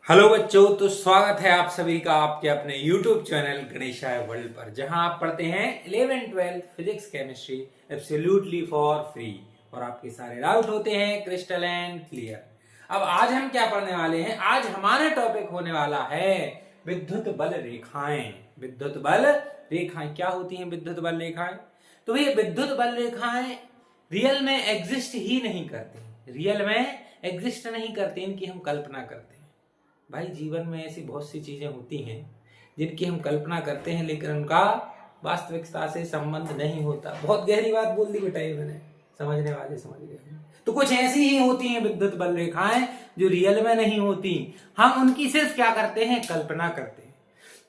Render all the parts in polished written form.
Hello बच्चों, तो स्वागत है आप सभी का आपके अपने YouTube चैनल गणेशाय वर्ल्ड पर, जहां आप पढ़ते हैं 11th 12th physics chemistry absolutely for free और आपके सारे डाउट होते हैं क्रिस्टल एंड क्लियर। अब आज हम क्या पढ़ने वाले हैं? आज हमारा टॉपिक होने वाला है विद्युत बल रेखाएं। विद्युत बल रेखाएं क्या होती हैं? विद्युत बल रेखाएं, तो ये विद्युत बल रेखाएं रियल में एग्जिस्ट ही नहीं करती, रियल में एग्जिस्ट नहीं करती, इनकी हम कल्पना करते हैं। भाई जीवन में ऐसी बहुत सी चीजें होती हैं जिनकी हम कल्पना करते हैं लेकिन उनका वास्तविकता से संबंध नहीं होता। बहुत गहरी बात बोल दी बेटा ये मैंने, समझने वाले समझ गए। तो कुछ ऐसी ही होती हैं विद्युत बल रेखाएं जो रियल में नहीं होती, हम उनकी सिर्फ क्या करते हैं? कल्पना करते हैं।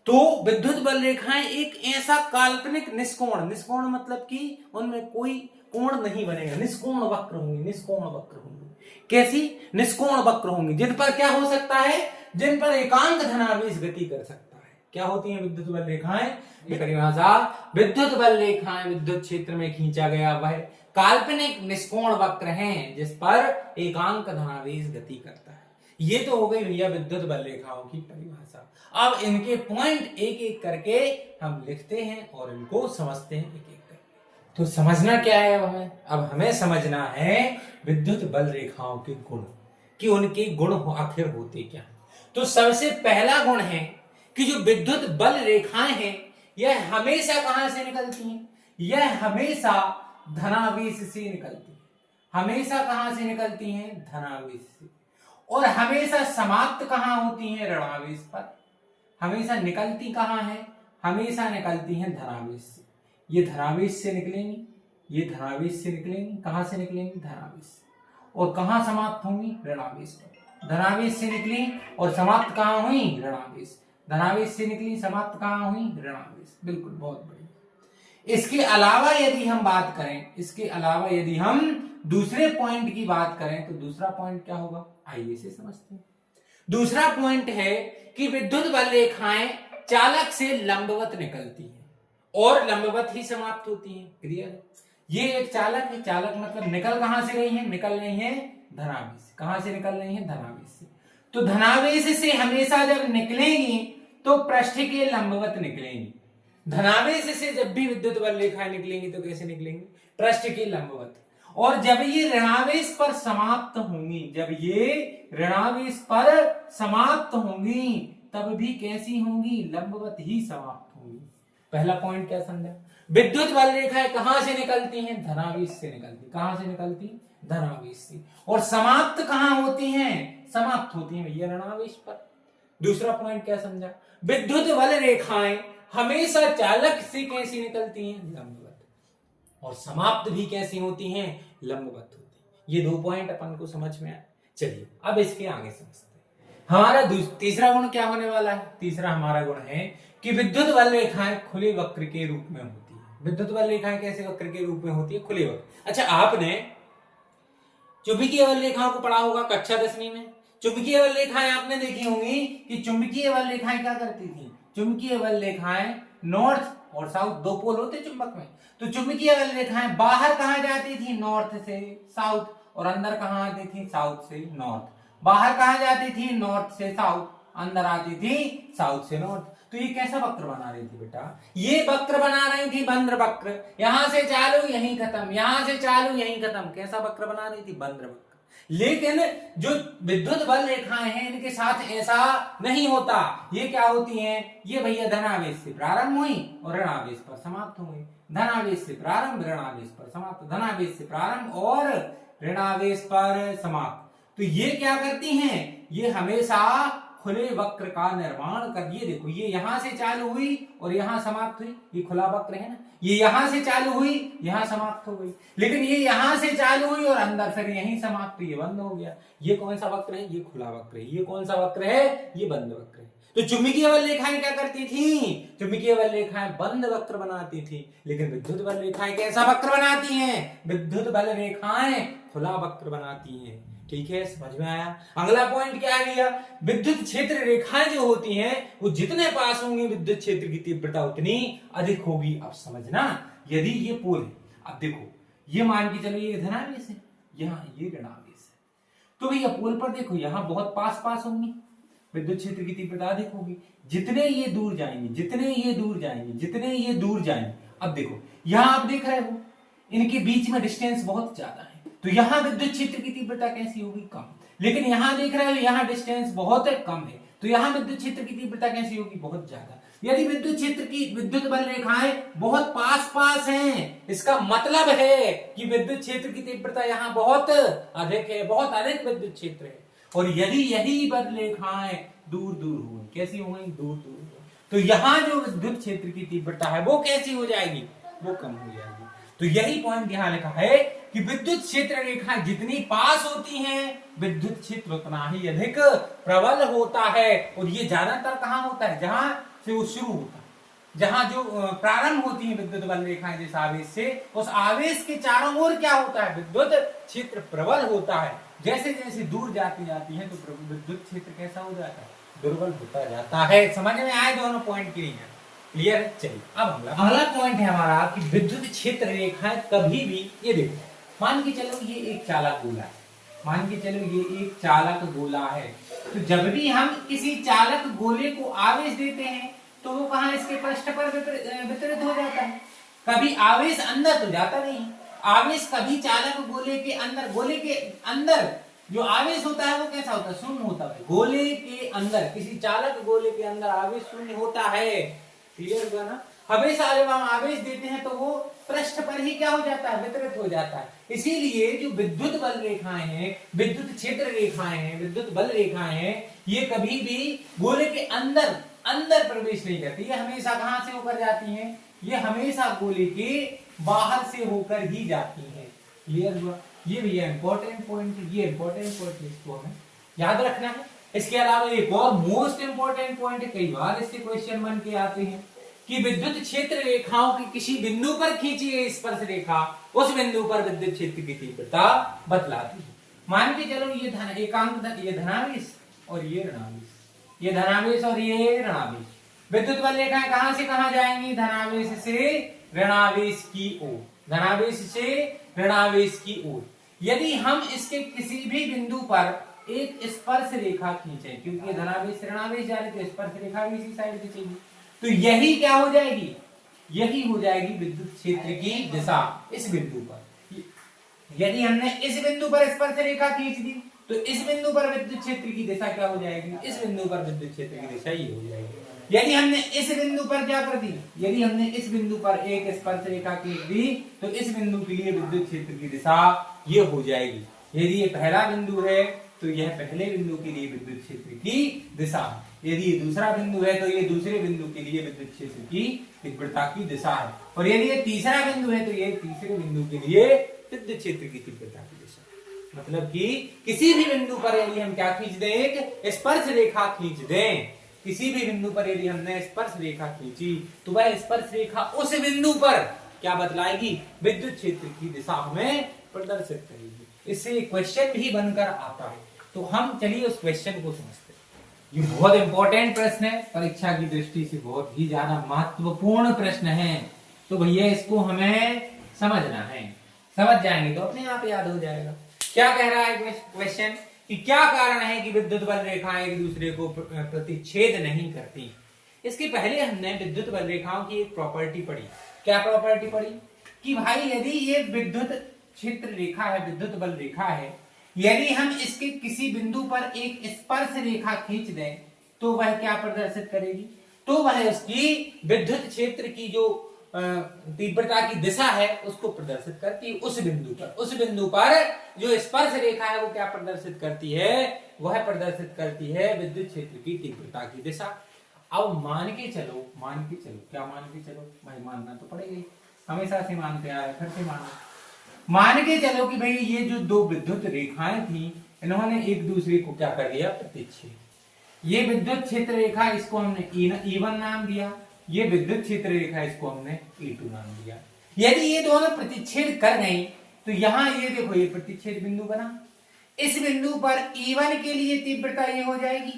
तो विद्युत बल रेखाएं एक ऐसा काल्पनिक निष्कोण, निष्कोण मतलब कि उनमें कोई कोण नहीं बनेगा, निष्कोण वक्र होंगी, निष्कोण वक्र होंगी। कैसी? निष्कोण वक्र होंगी, जिन पर क्या हो सकता है? जिन पर एकांक धनावेश गति कर सकता है। क्या होती हैं विद्युत बल रेखाएं? परिभाषा: विद्युत बल रेखाएं विद्युत क्षेत्र में खींचा गया वह काल्पनिक निष्कोण वक्र हैं जिस पर एकांक धनावेश गति करता है। ये तो हो गई भैया विद्युत बल रेखाओं की परिभाषा। अब इनके पॉइंट एक एक करके हम लिखते हैं और इनको समझते हैं एक एक करके। तो समझना क्या है अब हमें समझना है विद्युत बल रेखाओं के गुण, कि उनके गुण आखिर होते क्या। तो सबसे पहला गुण है कि जो विद्युत बल रेखाएं हैं यह हमेशा कहां से निकलती हैं? यह हमेशा धनावेश से निकलती है। हमेशा कहां से निकलती हैं? धनावेश से। और हमेशा समाप्त कहां होती हैं? ऋणावेश पर। हमेशा निकलती कहां है? हमेशा निकलती हैं धनावेश से। ये धनावेश से निकलेंगी, ये धनावेश से निकलेंगी। कहां से निकलेंगी? धनावेश से। और कहां समाप्त होंगी? ऋणावेश पर। धनावेश से निकली और समाप्त कहां हुई? ऋणावेश। धनावेश से निकली, समाप्त कहां हुई? ऋणावेश। बिल्कुल, बहुत बढ़िया। इसके अलावा यदि हम बात करें, इसके अलावा यदि हम दूसरे पॉइंट की बात करें तो दूसरा पॉइंट क्या होगा? आइए इसे समझते हैं। दूसरा पॉइंट है कि विद्युत बल रेखाएं चालक से लंबवत निकलती हैं और लंबवत ही समाप्त होती हैं। क्लियर है? ये एक चालक है, चालक मतलब निकल कहां से रही है? निकल रही है धनावेश से। कहां से निकल रही है? धनावेश से। तो धनावेश से हमेशा जब निकलेंगी तो पृष्ठ के लंबवत निकलेंगी। धनावेश से जब भी विद्युत बल रेखाएं निकलेंगी तो कैसे निकलेंगी? पृष्ठ के लंबवत। और जब ये ऋणावेश पर समाप्त होंगी, जब ये ऋणावेश पर समाप्त होंगी तब भी कैसी होंगी? लंबवत ही समाप्त होंगी। पहला पॉइंट क्या समझा? विद्युत बल रेखाएं कहां से निकलती हैं? धनावेश से निकलती। कहां से निकलती? धनावेश से। और समाप्त कहां होती हैं? समाप्त होती हैं भैया ऋणावेश पर। दूसरा पॉइंट क्या समझा? विद्युत बल रेखाएं हमेशा चालक से कैसी निकलती हैं? लंबवत। और समाप्त भी कैसी होती हैं? लंबवत होती हैं। ये दो पॉइंट अपन को समझ में आए। चलिए अब इसके आगे समझते हैं। हमारा तीसरा गुण क्या होने वाला है? तीसरा हमारा गुण है कि विद्युत बल रेखाएं खुले वक्र के रूप में होती है। विद्युत बल रेखाएं कैसे वक्र के रूप में होती है? खुले वक्र। अच्छा, आपने चुंबकीय बल रेखाओं को पढ़ा होगा कक्षा 10वीं में। चुंबकीय बल रेखाएं आपने देखी होंगी कि चुंबकीय बल रेखाएं क्या करती थी? चुंबकीय बल रेखाएं नॉर्थ और साउथ, दो पोल होते चुंबक में। तो चुंबकीय बल रेखाएं बाहर कहां जाती थी? नॉर्थ से साउथ। और अंदर कहां आती थी? साउथ से नॉर्थ। बाहर कहां जाती थी? नॉर्थ से साउथ। अंदर आती थी साउथ से नॉर्थ। तो ये कैसा वक्र बना रही थी बेटा? ये वक्र बना रही थी बंद्र वक्र। यहां से चालू यहीं खत्म, यहां से चालू यहीं खत्म। कैसा वक्र बना रही थी? बंद्र वक्र। लेकिन जो विद्युत बल रेखाएं हैं इनके साथ ऐसा नहीं होता। ये क्या होती हैं? ये भैया धनावेश से प्रारंभ हुई और ऋणावेश पर समाप्त हो गई। धनावेश से प्रारंभ, ऋणावेश पर समाप्त। धनावेश से प्रारंभ और ऋणावेश पर समाप्त। तो ये क्या करती हैं? ये हमेशा खुले वक्र का निर्माण कर। ये देखो, ये यहां से चालू हुई और यहां समाप्त हुई। ये खुला वक्र है ना। ये यहां से चालू हुई, यहां समाप्त हो गई। लेकिन ये यहां से चालू हुई और अंदर फिर यहीं समाप्त हुई, ये बंद हो गया। ये कौन सा वक्र है? ये खुला वक्र है। ये कौन सा वक्र है? ये बंद वक्र है। तो चुंबकीय बल रेखाएं क्या करती थी? चुंबकीय बल रेखाएं बंद वक्र बनाती थी। लेकिन विद्युत बल रेखाएं कैसा वक्र बनाती हैं? विद्युत बल रेखाएं खुला वक्र बनाती हैं। ठीक है, समझ में आया? अगला पॉइंट क्या है भैया? विद्युत क्षेत्र रेखाएं जो होती हैं वो जितने पास होंगी विद्युत क्षेत्र की तीव्रता उतनी अधिक होगी। अब समझना, यदि ये पोल है, अब देखो ये मान के चलो ये धनावेश है, यहां ये ऋणावेश है। तो भैया पोल पर देखो यहां बहुत पास पास होंगी, विद्युत क्षेत्र की तीव्रता अधिक होगी। जितने ये दूर जाएंगे, जितने ये दूर जाएंगे, जितने ये दूर जाएंगे, अब देखो यहां आप देख रहे हो इनके बीच में डिस्टेंस बहुत ज्यादा है, तो यहां विद्युत क्षेत्र की तीव्रता कैसी होगी? कम। लेकिन यहां देख रहे हो यहां डिस्टेंस बहुत कम है, तो यहां विद्युत क्षेत्र की तीव्रता कैसी होगी? बहुत ज्यादा। यदि विद्युत क्षेत्र की विद्युत बल रेखाएं बहुत पास पास हैं, इसका मतलब है कि विद्युत क्षेत्र की तीव्रता यहाँ बहुत अधिक है, बहुत अधिक विद्युत क्षेत्र है। और यदि यही बल रेखाएं दूर दूर हो, कैसी हो गई? दूर दूर हो, तो यहाँ जो विद्युत क्षेत्र की तीव्रता है वो कैसी हो जाएगी? वो कम हो जाएगी। तो यही पॉइंट यहाँ लिखा है कि विद्युत क्षेत्र रेखाएं जितनी पास होती हैं, विद्युत क्षेत्र उतना ही अधिक प्रबल होता है। और ये ज्यादातर कहाँ होता है? जहां से वो शुरू होता है, जहां जो प्रारंभ होती है विद्युत बल रेखाएं जिस आवेश से, उस आवेश के चारों ओर क्या होता है? विद्युत क्षेत्र प्रबल होता है। जैसे जैसे दूर जाती जाती है तो विद्युत क्षेत्र कैसा हो जाता है? दुर्बल होता जाता है। समझ में आए दोनों पॉइंट क्लियर? क्लियर है? चलिए अब अगला पॉइंट है हमारा कि विद्युत क्षेत्र रेखाएं कभी भी, ये देखो मान के चलो ये एक चालक गोला है, मान के चलो ये एक चालक गोला है, तो जब भी हम किसी चालक गोले को आवेश देते हैं तो वो कहाँ? इसके पृष्ठ पर वितरित हो जाता है। कभी आवेश अंदर तो जाता नहीं, आवेश कभी चालक गोले के अंदर जो आवेश होता है वो कैसा होता है? शून्य होता है। गोले के अंदर, किसी चालक गोले के अंदर आवेश शून्य होता है। क्लियर हुआ ना? हमेशा जब हम आवेश देते हैं तो वो पृष्ठ पर ही क्या हो जाता है? वितरित हो जाता है। इसीलिए जो विद्युत बल रेखाएं हैं, विद्युत क्षेत्र रेखाएं हैं, विद्युत बल रेखाएं हैं, ये कभी भी गोले के अंदर प्रवेश नहीं करती। ये हमेशा कहां से होकर जाती हैं? ये हमेशा गोले के बाहर से होकर ही जाती हैं। क्लियर हुआ? ये भी इंपॉर्टेंट पॉइंट है, ये इंपॉर्टेंट पॉइंट है, इसको हमें याद रखना है। इसके अलावा एक और मोस्ट इंपॉर्टेंट पॉइंट है, कई बार इससे क्वेश्चन बन के आते हैं कि विद्युत क्षेत्र रेखाओं की किसी बिंदु पर खींची गई स्पर्श रेखा उस बिंदु पर विद्युत क्षेत्र की तीव्रता बतलाती है। मान के चलो ये ये धनावेश और ये ऋणावेश, ये धनावेश और ये ऋणावेश, विद्युत बल रेखाएं कहां से कहां जाएंगी? धनावेश से ऋणावेश की ओर, धनावेश से ऋणावेश की ओर। यदि हम इसके किसी भी बिंदु पर एक स्पर्श रेखा खींचे, क्योंकि धनावेश से ऋणावेश जा रहे थे, स्पर्श रेखा भी इसी साइड पे चाहिए, तो यही क्या हो जाएगी? यही हो जाएगी विद्युत क्षेत्र की दिशा। इस बिंदु पर यदि हमने इस बिंदु पर स्पर्श रेखा खींच दी तो इस बिंदु पर विद्युत क्षेत्र की दिशा क्या हो जाएगी? इस बिंदु पर विद्युत क्षेत्र की दिशा ये हो जाएगी। यदि हमने इस बिंदु पर क्या कर दी? यदि हमने इस बिंदु पर एक स्पर्श रेखा खींच दी तो इस बिंदु के लिए विद्युत क्षेत्र की दिशा ये हो जाएगी। यदि ये पहला बिंदु है तो यह पहले बिंदु के लिए विद्युत क्षेत्र की दिशा, यदि ये दूसरा बिंदु है तो ये दूसरे बिंदु के लिए विद्युत क्षेत्र की तीव्रता की दिशा है, और यदि ये तीसरा बिंदु है तो ये तीसरे बिंदु के लिए विद्युत क्षेत्र की तीव्रता की दिशा। मतलब कि किसी भी बिंदु पर यदि हम क्या खींच दें? एक स्पर्श रेखा खींच दें, किसी भी बिंदु पर यदि हमने स्पर्श रेखा खींची तो वह स्पर्श रेखा उस बिंदु पर क्या बतलाएगी? विद्युत क्षेत्र की दिशा हमें प्रदर्शित करेगी। इससे क्वेश्चन भी बनकर आता है, तो हम चलिए उस क्वेश्चन को समझते हैं। ये बहुत इंपॉर्टेंट प्रश्न है, परीक्षा की दृष्टि से बहुत ही ज्यादा महत्वपूर्ण प्रश्न है, तो भैया इसको हमें समझना है। समझ जाएंगे तो अपने आप याद हो जाएगा। क्या कह रहा है क्वेश्चन कि क्या कारण है कि विद्युत बल रेखाएं एक दूसरे को प्रतिच्छेद नहीं करती? इसके पहले हमने विद्युत बल रेखाओं की एक प्रॉपर्टी पढ़ी। क्या प्रॉपर्टी पढ़ी? कि भाई यदि ये विद्युत क्षेत्र रेखा है, विद्युत बल रेखा है, यदि हम इसके किसी बिंदु पर एक स्पर्श रेखा खींच दें तो वह क्या प्रदर्शित करेगी? तो वह उसकी विद्युत क्षेत्र की जो तीव्रता की दिशा है उसको प्रदर्शित करती है। उस बिंदु पर जो स्पर्श रेखा है वो क्या प्रदर्शित करती है? वह प्रदर्शित करती है विद्युत क्षेत्र की तीव्रता की दिशा। अब मान के चलो, क्या मान के चलो भाई? मानना तो पड़ेगा, हमेशा से मानते आए, फिर से मान के चलो कि भाई ये जो दो विद्युत रेखाएं थी इन्होंने एक दूसरे को क्या कर दिया? प्रतिच्छेद। ये विद्युत क्षेत्र रेखा, इसको हमने E1 नाम दिया, ये विद्युत क्षेत्र रेखा, इसको हमने E2 नाम दिया। यदि ये दोनों प्रतिच्छेद कर गई तो यहां ये देखो ये प्रतिच्छेद बिंदु बना। इस बिंदु पर E1 के लिए तीव्रता ये हो जाएगी,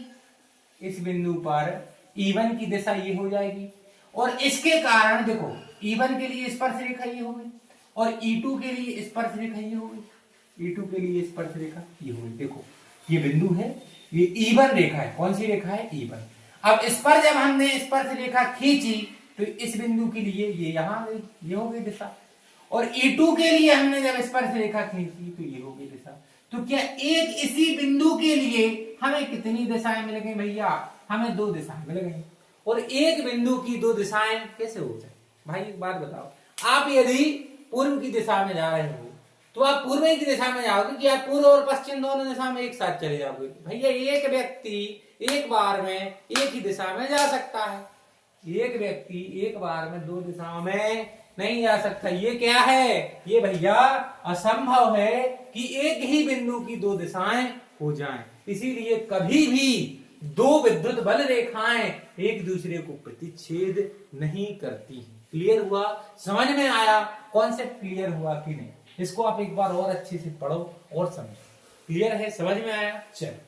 इस बिंदु पर E1 की दिशा ये हो जाएगी, और इसके कारण देखो E1 के लिए स्पर्श रेखा ये हो गई और E2 के लिए स्पर्श रेखा ये हो गई, E2 के लिए स्पर्श रेखा ये हो गई। देखो ये बिंदु है, ये E1 रेखा है। कौन सी रेखा है? E1। अब इस पर जब हमने इस पर से रेखा खींची तो इस बिंदु के लिए ये यहां गई, ये हो गई दिशा। और E2 के लिए हमने जब इस पर से रेखा खींची तो ये हो गई दिशा। तो क्या एक इसी बिंदु के लिए हमें कितनी दिशाएं मिल गई भैया? हमें 2 दिशाएं मिल गई। और एक बिंदु की 2 दिशाएं कैसे हो जाए भाई? एक बात बताओ, आप यदि पूर्व की दिशा में जा रहे हो तो आप पूर्व की दिशा में जाओगे कि आप पूर्व और पश्चिम दोनों दिशा में एक साथ चले जाओगे? भैया एक व्यक्ति एक बार में एक ही दिशा में जा सकता है, एक व्यक्ति एक बार में 2 दिशाओं में नहीं जा सकता। ये क्या है? ये भैया असंभव है कि एक ही बिंदु की 2 दिशाएं हो जाएं। इसीलिए कभी भी 2 विद्युत बल रेखाएं एक दूसरे को प्रतिच्छेद नहीं करती। क्लियर हुआ? समझ में आया? कॉन्सेप्ट क्लियर हुआ कि नहीं? इसको आप एक बार और अच्छे से पढ़ो और समझो। क्लियर है? समझ में आया? चलो।